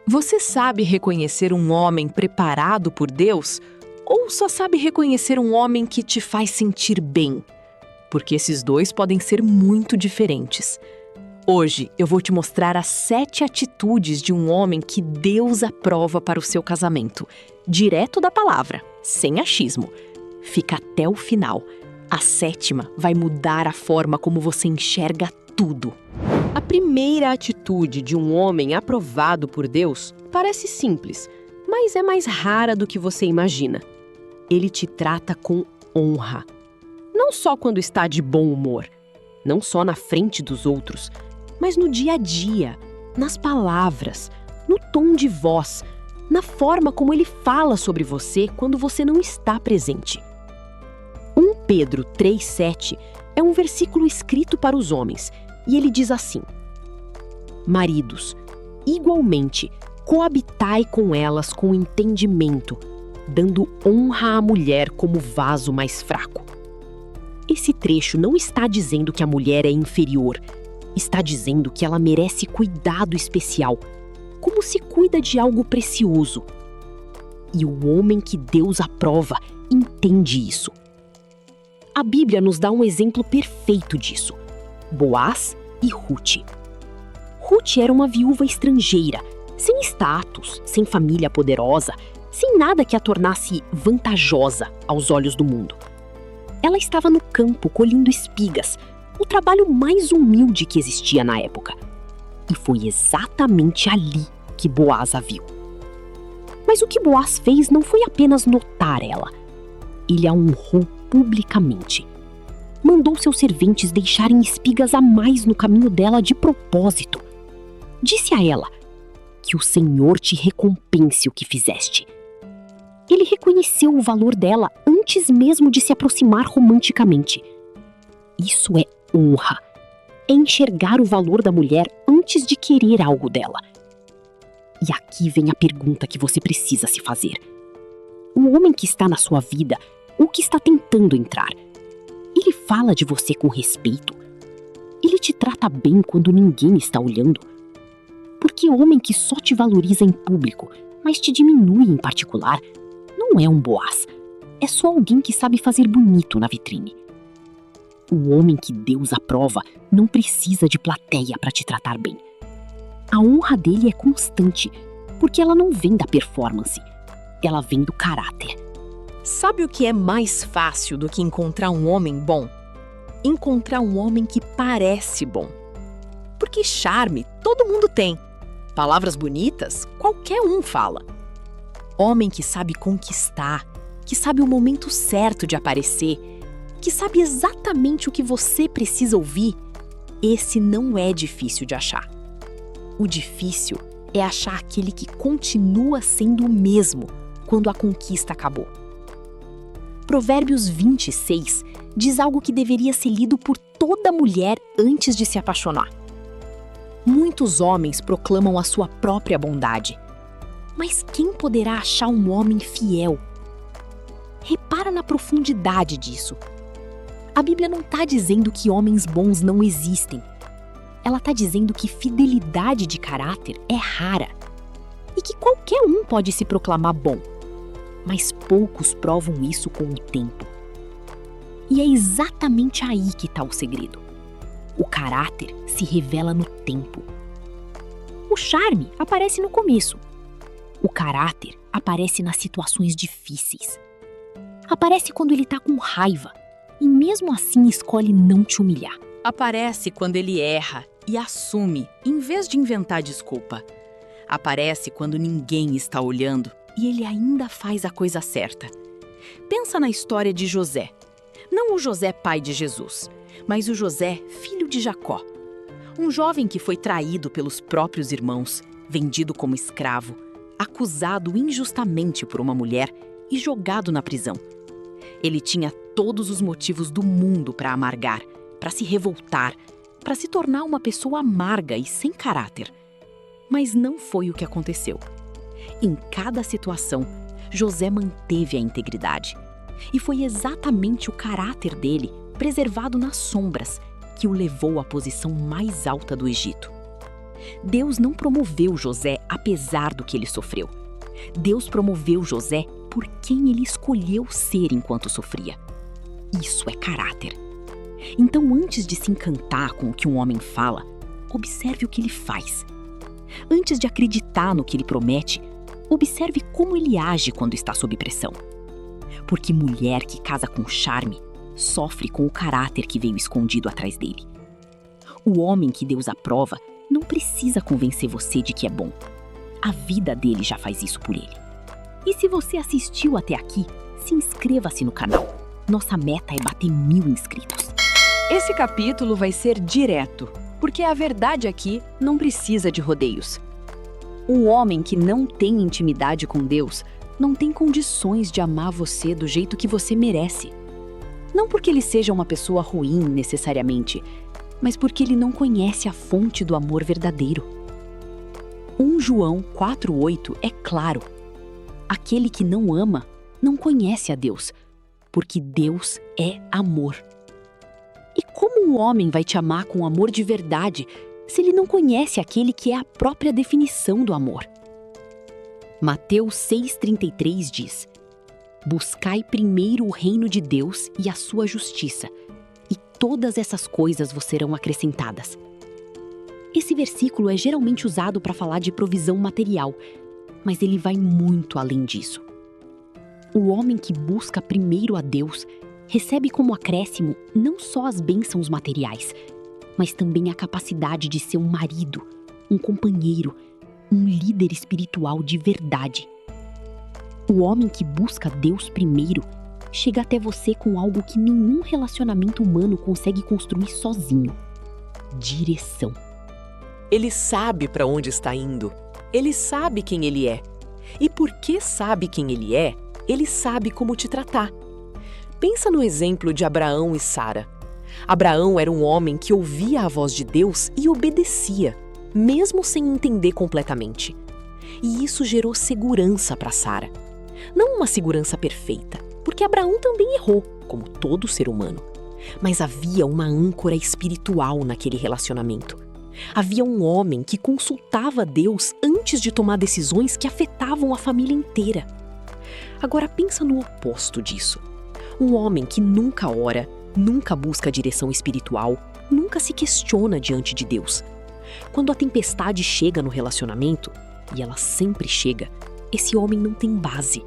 Você sabe reconhecer um homem preparado por Deus ou só sabe reconhecer um homem que te faz sentir bem? Porque esses dois podem ser muito diferentes. Hoje eu vou te mostrar as 7 atitudes de um homem que Deus aprova para o seu casamento, direto da palavra, sem achismo. Fica até o final. A 7ª vai mudar a forma como você enxerga tudo. A primeira atitude de um homem aprovado por Deus parece simples, mas é mais rara do que você imagina. Ele te trata com honra. Não só quando está de bom humor, não só na frente dos outros, mas no dia a dia, nas palavras, no tom de voz, na forma como ele fala sobre você quando você não está presente. 1 Pedro 3,7 é um versículo escrito para os homens, e ele diz assim: Maridos, igualmente, coabitai com elas com entendimento, dando honra à mulher como vaso mais fraco. Esse trecho não está dizendo que a mulher é inferior, está dizendo que ela merece cuidado especial, como se cuida de algo precioso. E o homem que Deus aprova entende isso. A Bíblia nos dá um exemplo perfeito disso: Boaz e Ruth. Ruth era uma viúva estrangeira, sem status, sem família poderosa, sem nada que a tornasse vantajosa aos olhos do mundo. Ela estava no campo colhendo espigas, o trabalho mais humilde que existia na época. E foi exatamente ali que Boaz a viu. Mas o que Boaz fez não foi apenas notar ela. Ele a honrou publicamente. Mandou seus serventes deixarem espigas a mais no caminho dela de propósito. Disse a ela: que o Senhor te recompense o que fizeste. Ele reconheceu o valor dela antes mesmo de se aproximar romanticamente. Isso é honra. É enxergar o valor da mulher antes de querer algo dela. E aqui vem a pergunta que você precisa se fazer. O homem que está na sua vida, ou que está tentando entrar, ele fala de você com respeito? Ele te trata bem quando ninguém está olhando? Porque homem que só te valoriza em público, mas te diminui em particular, não é um Boaz. É só alguém que sabe fazer bonito na vitrine. O homem que Deus aprova não precisa de plateia para te tratar bem. A honra dele é constante, porque ela não vem da performance, ela vem do caráter. Sabe o que é mais fácil do que encontrar um homem bom? Encontrar um homem que parece bom. Porque charme todo mundo tem. Palavras bonitas, qualquer um fala. Homem que sabe conquistar, que sabe o momento certo de aparecer, que sabe exatamente o que você precisa ouvir, esse não é difícil de achar. O difícil é achar aquele que continua sendo o mesmo quando a conquista acabou. Provérbios 26 diz algo que deveria ser lido por toda mulher antes de se apaixonar. Muitos homens proclamam a sua própria bondade. Mas quem poderá achar um homem fiel? Repara na profundidade disso. A Bíblia não está dizendo que homens bons não existem. Ela está dizendo que fidelidade de caráter é rara e que qualquer um pode se proclamar bom. Mas poucos provam isso com o tempo. E é exatamente aí que está o segredo. O caráter se revela no tempo. O charme aparece no começo. O caráter aparece nas situações difíceis. Aparece quando ele está com raiva e mesmo assim escolhe não te humilhar. Aparece quando ele erra e assume, em vez de inventar desculpa. Aparece quando ninguém está olhando e ele ainda faz a coisa certa. Pensa na história de José. Não o José pai de Jesus, mas o José filho de Jacó. Um jovem que foi traído pelos próprios irmãos, vendido como escravo, acusado injustamente por uma mulher e jogado na prisão. Ele tinha todos os motivos do mundo para amargar, para se revoltar, para se tornar uma pessoa amarga e sem caráter. Mas não foi o que aconteceu. Em cada situação, José manteve a integridade. E foi exatamente o caráter dele, preservado nas sombras, que o levou à posição mais alta do Egito. Deus não promoveu José apesar do que ele sofreu. Deus promoveu José por quem ele escolheu ser enquanto sofria. Isso é caráter. Então, antes de se encantar com o que um homem fala, observe o que ele faz. Antes de acreditar no que ele promete, observe como ele age quando está sob pressão. Porque mulher que casa com charme sofre com o caráter que veio escondido atrás dele. O homem que Deus aprova não precisa convencer você de que é bom. A vida dele já faz isso por ele. E se você assistiu até aqui, se inscreva-se no canal. Nossa meta é bater 1000 inscritos. Esse capítulo vai ser direto, porque a verdade aqui não precisa de rodeios. Um homem que não tem intimidade com Deus não tem condições de amar você do jeito que você merece. Não porque ele seja uma pessoa ruim necessariamente, mas porque ele não conhece a fonte do amor verdadeiro. 1 João 4,8 é claro. Aquele que não ama não conhece a Deus, porque Deus é amor. E como um homem vai te amar com amor de verdade se ele não conhece aquele que é a própria definição do amor? Mateus 6,33 diz: Buscai primeiro o reino de Deus e a sua justiça, e todas essas coisas vos serão acrescentadas. Esse versículo é geralmente usado para falar de provisão material, mas ele vai muito além disso. O homem que busca primeiro a Deus recebe como acréscimo não só as bênçãos materiais, mas também a capacidade de ser um marido, um companheiro, um líder espiritual de verdade. O homem que busca Deus primeiro chega até você com algo que nenhum relacionamento humano consegue construir sozinho: direção. Ele sabe para onde está indo. Ele sabe quem ele é. E porque sabe quem ele é, ele sabe como te tratar. Pensa no exemplo de Abraão e Sara. Abraão era um homem que ouvia a voz de Deus e obedecia, mesmo sem entender completamente. E isso gerou segurança para Sara. Não uma segurança perfeita, porque Abraão também errou, como todo ser humano. Mas havia uma âncora espiritual naquele relacionamento. Havia um homem que consultava Deus antes de tomar decisões que afetavam a família inteira. Agora pensa no oposto disso. Um homem que nunca ora, nunca busca direção espiritual, nunca se questiona diante de Deus. Quando a tempestade chega no relacionamento, e ela sempre chega, esse homem não tem base.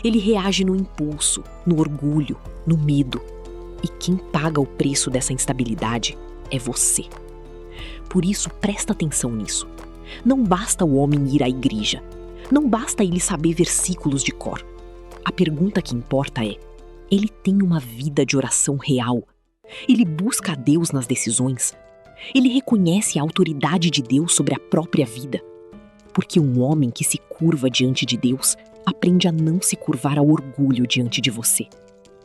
Ele reage no impulso, no orgulho, no medo. E quem paga o preço dessa instabilidade é você. Por isso, presta atenção nisso. Não basta o homem ir à igreja. Não basta ele saber versículos de cor. A pergunta que importa é: ele tem uma vida de oração real? Ele busca a Deus nas decisões? Ele reconhece a autoridade de Deus sobre a própria vida? Porque um homem que se curva diante de Deus aprende a não se curvar ao orgulho diante de você.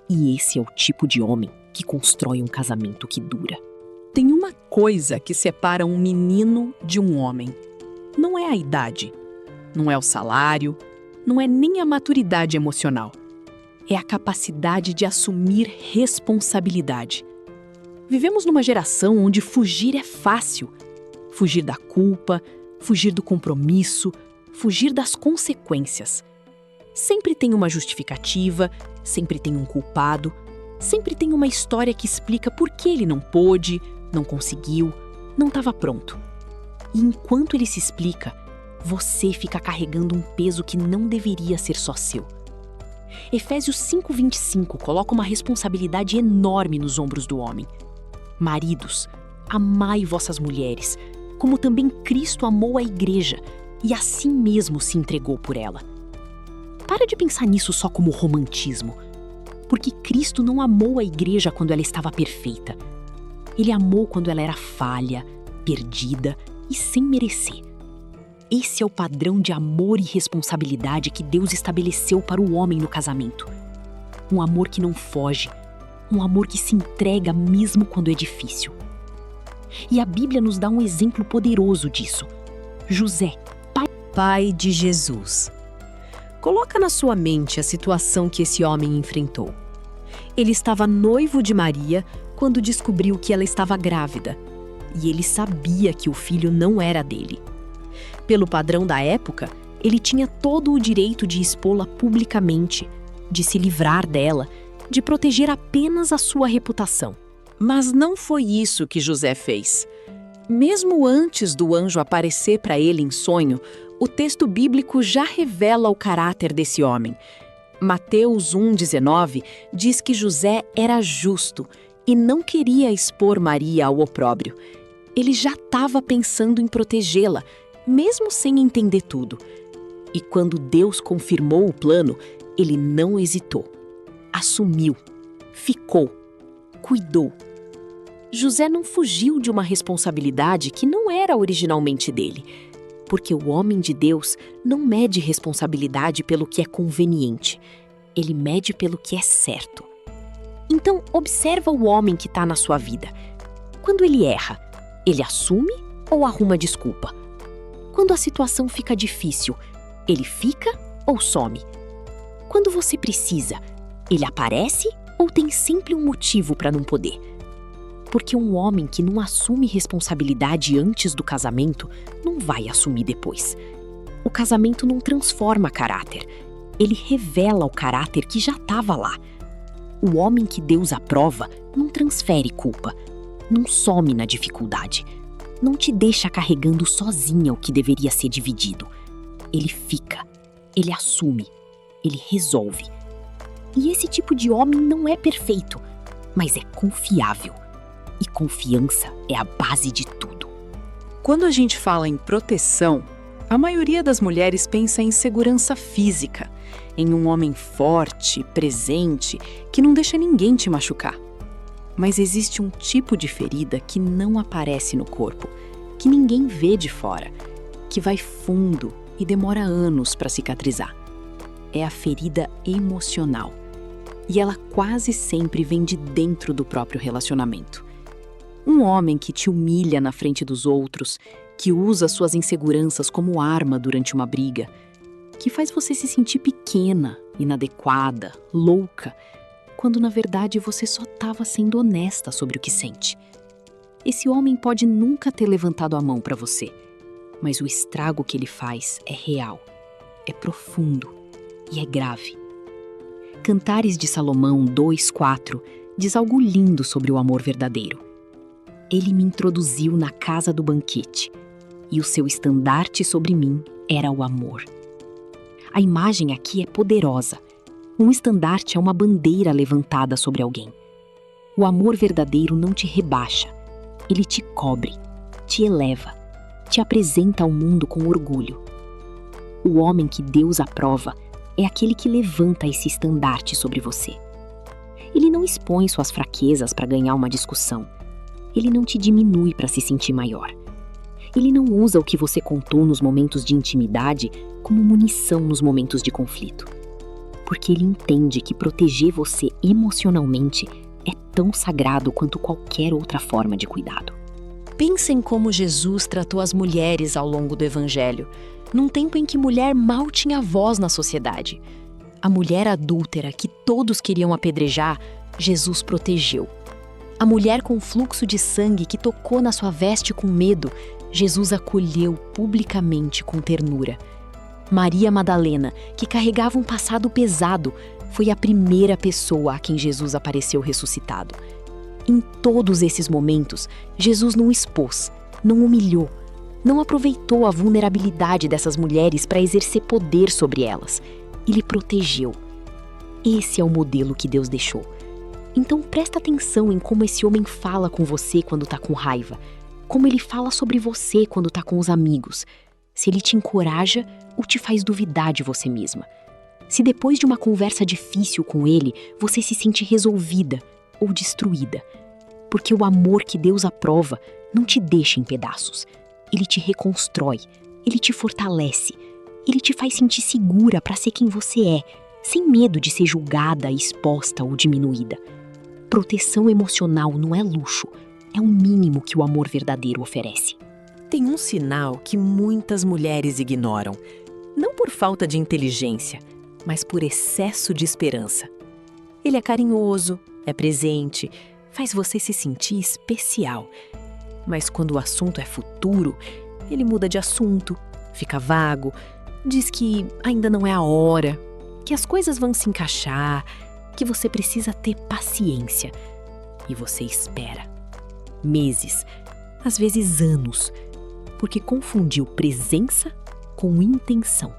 E esse é o tipo de homem que constrói um casamento que dura. Tem uma coisa que separa um menino de um homem. Não é a idade, não é o salário, não é nem a maturidade emocional. É a capacidade de assumir responsabilidade. Vivemos numa geração onde fugir é fácil. Fugir da culpa, fugir do compromisso, fugir das consequências. Sempre tem uma justificativa, sempre tem um culpado, sempre tem uma história que explica por que ele não pôde, não conseguiu, não estava pronto. E enquanto ele se explica, você fica carregando um peso que não deveria ser só seu. Efésios 5:25 coloca uma responsabilidade enorme nos ombros do homem. Maridos, amai vossas mulheres, como também Cristo amou a igreja e assim mesmo se entregou por ela. Para de pensar nisso só como romantismo, porque Cristo não amou a igreja quando ela estava perfeita. Ele amou quando ela era falha, perdida e sem merecer. Esse é o padrão de amor e responsabilidade que Deus estabeleceu para o homem no casamento. Um amor que não foge, um amor que se entrega mesmo quando é difícil. E a Bíblia nos dá um exemplo poderoso disso. José, pai de Jesus. Coloca na sua mente a situação que esse homem enfrentou. Ele estava noivo de Maria quando descobriu que ela estava grávida. e ele sabia que o filho não era dele. Pelo padrão da época, ele tinha todo o direito de expô-la publicamente, de se livrar dela, de proteger apenas a sua reputação. Mas não foi isso que José fez. Mesmo antes do anjo aparecer para ele em sonho, o texto bíblico já revela o caráter desse homem. Mateus 1,19 diz que José era justo e não queria expor Maria ao opróbrio. Ele já estava pensando em protegê-la, mesmo sem entender tudo. E quando Deus confirmou o plano, ele não hesitou. Assumiu, ficou, cuidou. José não fugiu de uma responsabilidade que não era originalmente dele, porque o homem de Deus não mede responsabilidade pelo que é conveniente, ele mede pelo que é certo. Então, observa o homem que está na sua vida. Quando ele erra, ele assume ou arruma desculpa? Quando a situação fica difícil, ele fica ou some? Quando você precisa, ele aparece ou tem sempre um motivo para não poder? Porque um homem que não assume responsabilidade antes do casamento não vai assumir depois. O casamento não transforma caráter, ele revela o caráter que já estava lá. O homem que Deus aprova não transfere culpa, não some na dificuldade, não te deixa carregando sozinha o que deveria ser dividido. Ele fica, ele assume, ele resolve. E esse tipo de homem não é perfeito, mas é confiável. E confiança é a base de tudo. Quando a gente fala em proteção, a maioria das mulheres pensa em segurança física, em um homem forte, presente, que não deixa ninguém te machucar. Mas existe um tipo de ferida que não aparece no corpo, que ninguém vê de fora, que vai fundo e demora anos para cicatrizar. É a ferida emocional. E ela quase sempre vem de dentro do próprio relacionamento. Um homem que te humilha na frente dos outros, que usa suas inseguranças como arma durante uma briga, que faz você se sentir pequena, inadequada, louca, quando na verdade você só estava sendo honesta sobre o que sente. Esse homem pode nunca ter levantado a mão para você, mas o estrago que ele faz é real, é profundo e é grave. Cantares de Salomão 2:4 diz algo lindo sobre o amor verdadeiro. Ele me introduziu na casa do banquete, e o seu estandarte sobre mim era o amor. A imagem aqui é poderosa. Um estandarte é uma bandeira levantada sobre alguém. O amor verdadeiro não te rebaixa. Ele te cobre, te eleva, te apresenta ao mundo com orgulho. O homem que Deus aprova é aquele que levanta esse estandarte sobre você. Ele não expõe suas fraquezas para ganhar uma discussão. Ele não te diminui para se sentir maior. Ele não usa o que você contou nos momentos de intimidade como munição nos momentos de conflito. Porque ele entende que proteger você emocionalmente é tão sagrado quanto qualquer outra forma de cuidado. Pensa em como Jesus tratou as mulheres ao longo do Evangelho, num tempo em que mulher mal tinha voz na sociedade. A mulher adúltera que todos queriam apedrejar, Jesus protegeu. A mulher com fluxo de sangue que tocou na sua veste com medo, Jesus acolheu publicamente com ternura. Maria Madalena, que carregava um passado pesado, foi a primeira pessoa a quem Jesus apareceu ressuscitado. Em todos esses momentos, Jesus não expôs, não humilhou, não aproveitou a vulnerabilidade dessas mulheres para exercer poder sobre elas. Ele protegeu. Esse é o modelo que Deus deixou. Então presta atenção em como esse homem fala com você quando está com raiva, como ele fala sobre você quando está com os amigos, se ele te encoraja ou te faz duvidar de você mesma. Se depois de uma conversa difícil com ele, você se sente resolvida ou destruída. Porque o amor que Deus aprova não te deixa em pedaços. Ele te reconstrói, ele te fortalece, ele te faz sentir segura para ser quem você é, sem medo de ser julgada, exposta ou diminuída. Proteção emocional não é luxo, é o mínimo que o amor verdadeiro oferece. Tem um sinal que muitas mulheres ignoram, não por falta de inteligência, mas por excesso de esperança. Ele é carinhoso, é presente, faz você se sentir especial. Mas quando o assunto é futuro, ele muda de assunto, fica vago, diz que ainda não é a hora, que as coisas vão se encaixar, que você precisa ter paciência. E você espera. Meses, às vezes anos, porque confundiu presença com intenção.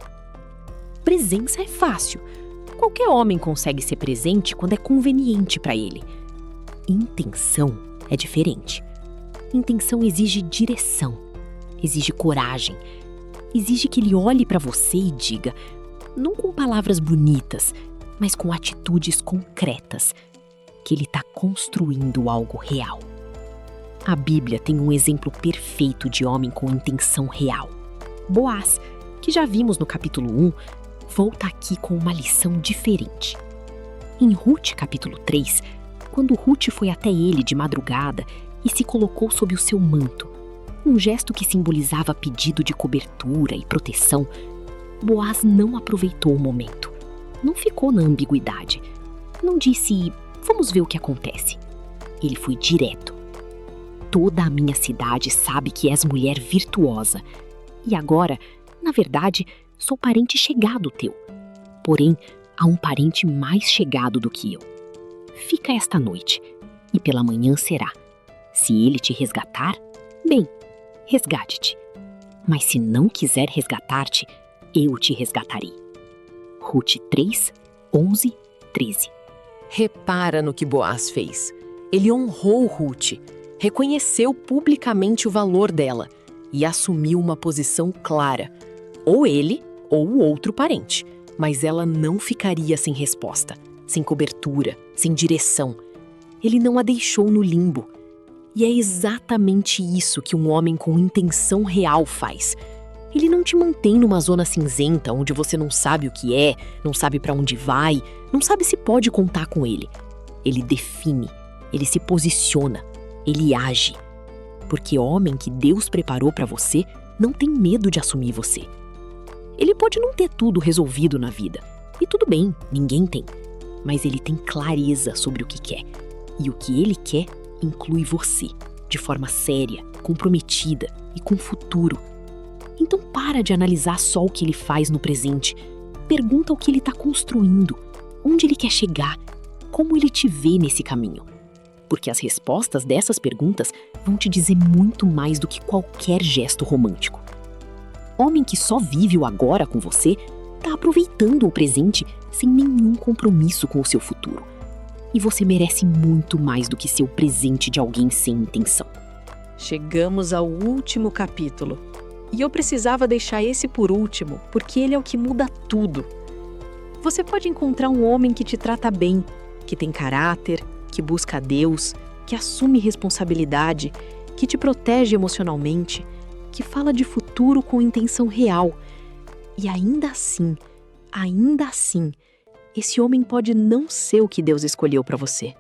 Presença é fácil. Qualquer homem consegue ser presente quando é conveniente para ele. Intenção é diferente. Intenção exige direção, exige coragem, exige que ele olhe para você e diga, não com palavras bonitas, mas com atitudes concretas, que ele está construindo algo real. A Bíblia tem um exemplo perfeito de homem com intenção real. Boaz, que já vimos no capítulo 1, volta aqui com uma lição diferente. Em Ruth, capítulo 3, quando Ruth foi até ele de madrugada e se colocou sob o seu manto, um gesto que simbolizava pedido de cobertura e proteção, Boaz não aproveitou o momento. Não ficou na ambiguidade. Não disse, vamos ver o que acontece. Ele foi direto. Toda a minha cidade sabe que és mulher virtuosa. E agora, na verdade, sou parente chegado teu. Porém, há um parente mais chegado do que eu. Fica esta noite, e pela manhã será. Se ele te resgatar, bem, resgate-te. Mas se não quiser resgatar-te, eu te resgatarei. Ruth 3, 11, 13. Repara no que Boaz fez. Ele honrou Ruth, reconheceu publicamente o valor dela e assumiu uma posição clara. Ou ele, ou o outro parente. Mas ela não ficaria sem resposta, sem cobertura, sem direção. Ele não a deixou no limbo. E é exatamente isso que um homem com intenção real faz. Ele não te mantém numa zona cinzenta onde você não sabe o que é, não sabe para onde vai, não sabe se pode contar com ele. Ele define, ele se posiciona, ele age. Porque homem que Deus preparou para você não tem medo de assumir você. Ele pode não ter tudo resolvido na vida. E tudo bem, ninguém tem. Mas ele tem clareza sobre o que quer. E o que ele quer inclui você, de forma séria, comprometida e com futuro. Então para de analisar só o que ele faz no presente. Pergunta o que ele está construindo, onde ele quer chegar, como ele te vê nesse caminho. Porque as respostas dessas perguntas vão te dizer muito mais do que qualquer gesto romântico. Homem que só vive o agora com você está aproveitando o presente sem nenhum compromisso com o seu futuro. E você merece muito mais do que ser o presente de alguém sem intenção. Chegamos ao último capítulo. E eu precisava deixar esse por último, porque ele é o que muda tudo. Você pode encontrar um homem que te trata bem, que tem caráter, que busca a Deus, que assume responsabilidade, que te protege emocionalmente, que fala de futuro com intenção real. E ainda assim, esse homem pode não ser o que Deus escolheu para você.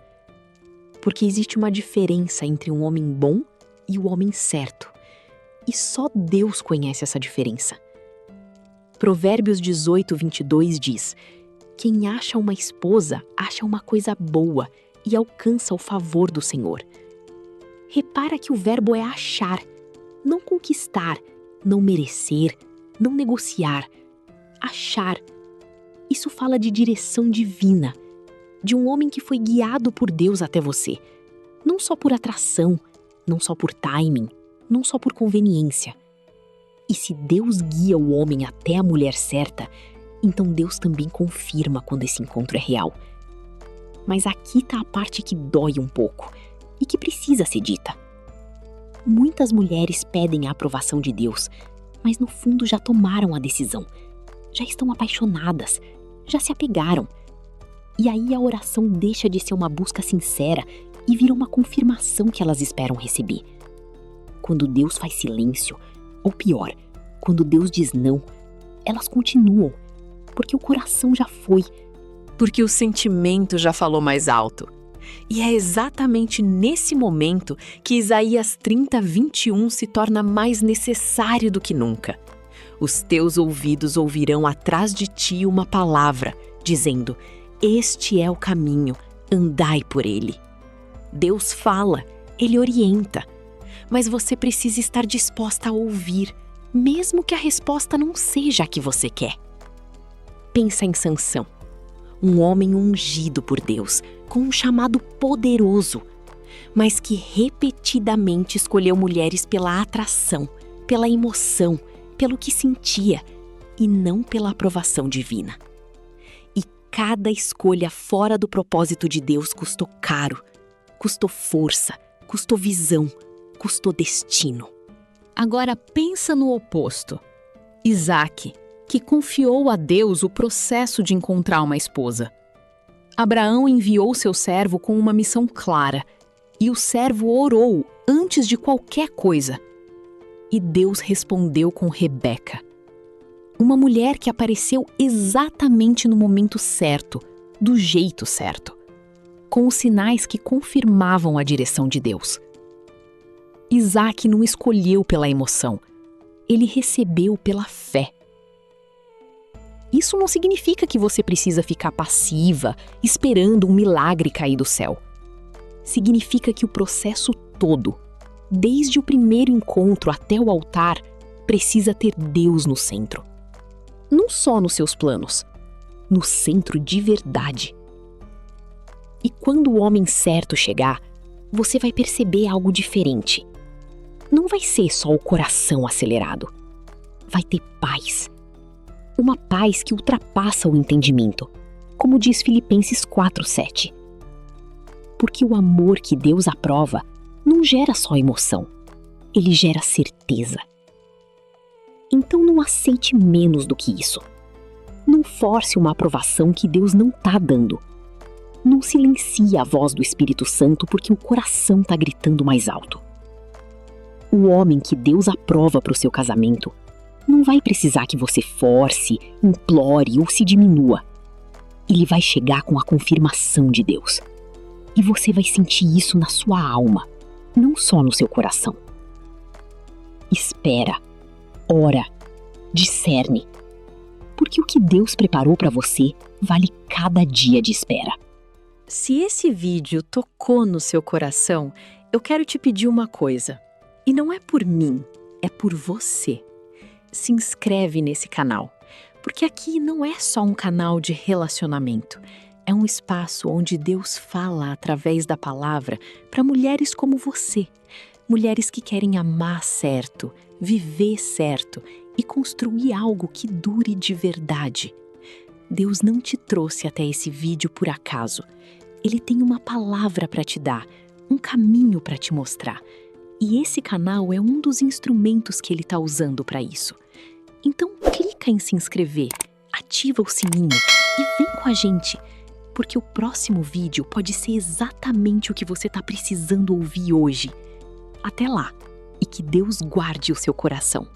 Porque existe uma diferença entre um homem bom e o homem certo. E só Deus conhece essa diferença. Provérbios 18, 22 diz: quem acha uma esposa, acha uma coisa boa e alcança o favor do Senhor. Repara que o verbo é achar, não conquistar, não merecer, não negociar. Achar. Isso fala de direção divina, de um homem que foi guiado por Deus até você. Não só por atração, não só por timing, não só por conveniência. E se Deus guia o homem até a mulher certa, então Deus também confirma quando esse encontro é real. Mas aqui está a parte que dói um pouco e que precisa ser dita. Muitas mulheres pedem a aprovação de Deus, mas no fundo já tomaram a decisão. Já estão apaixonadas, já se apegaram. E aí a oração deixa de ser uma busca sincera e vira uma confirmação que elas esperam receber. Quando Deus faz silêncio, ou pior, quando Deus diz não, elas continuam, porque o coração já foi. Porque o sentimento já falou mais alto. E é exatamente nesse momento que Isaías 30, 21 se torna mais necessário do que nunca. Os teus ouvidos ouvirão atrás de ti uma palavra, dizendo: este é o caminho, andai por ele. Deus fala, ele orienta. mas você precisa estar disposta a ouvir, mesmo que a resposta não seja a que você quer. Pensa em Sansão, um homem ungido por Deus, com um chamado poderoso, mas que repetidamente escolheu mulheres pela atração, pela emoção, pelo que sentia e não pela aprovação divina. E cada escolha fora do propósito de Deus custou caro, custou força, custou visão, custou destino. Agora pensa no oposto. Isaac, que confiou a Deus o processo de encontrar uma esposa. Abraão enviou seu servo com uma missão clara, e o servo orou antes de qualquer coisa. E Deus respondeu com Rebeca, uma mulher que apareceu exatamente no momento certo, do jeito certo, com os sinais que confirmavam a direção de Deus. Isaac não escolheu pela emoção, ele recebeu pela fé. Isso não significa que você precisa ficar passiva, esperando um milagre cair do céu. Significa que o processo todo, desde o primeiro encontro até o altar, precisa ter Deus no centro. Não só nos seus planos, no centro de verdade. E quando o homem certo chegar, você vai perceber algo diferente. Não vai ser só o coração acelerado. Vai ter paz. Uma paz que ultrapassa o entendimento, como diz Filipenses 4:7. Porque o amor que Deus aprova não gera só emoção, ele gera certeza. Então não aceite menos do que isso. Não force uma aprovação que Deus não está dando. Não silencie a voz do Espírito Santo porque o coração está gritando mais alto. O homem que Deus aprova para o seu casamento não vai precisar que você force, implore ou se diminua. Ele vai chegar com a confirmação de Deus. E você vai sentir isso na sua alma, não só no seu coração. Espera, ora, discerne. Porque o que Deus preparou para você vale cada dia de espera. Se esse vídeo tocou no seu coração, eu quero te pedir uma coisa. E não é por mim, é por você. Se inscreve nesse canal, porque aqui não é só um canal de relacionamento. É um espaço onde Deus fala através da palavra para mulheres como você. Mulheres que querem amar certo, viver certo e construir algo que dure de verdade. Deus não te trouxe até esse vídeo por acaso. Ele tem uma palavra para te dar, um caminho para te mostrar. E esse canal é um dos instrumentos que ele está usando para isso. Então clica em se inscrever, ativa o sininho e vem com a gente. Porque o próximo vídeo pode ser exatamente o que você está precisando ouvir hoje. Até lá, e que Deus guarde o seu coração.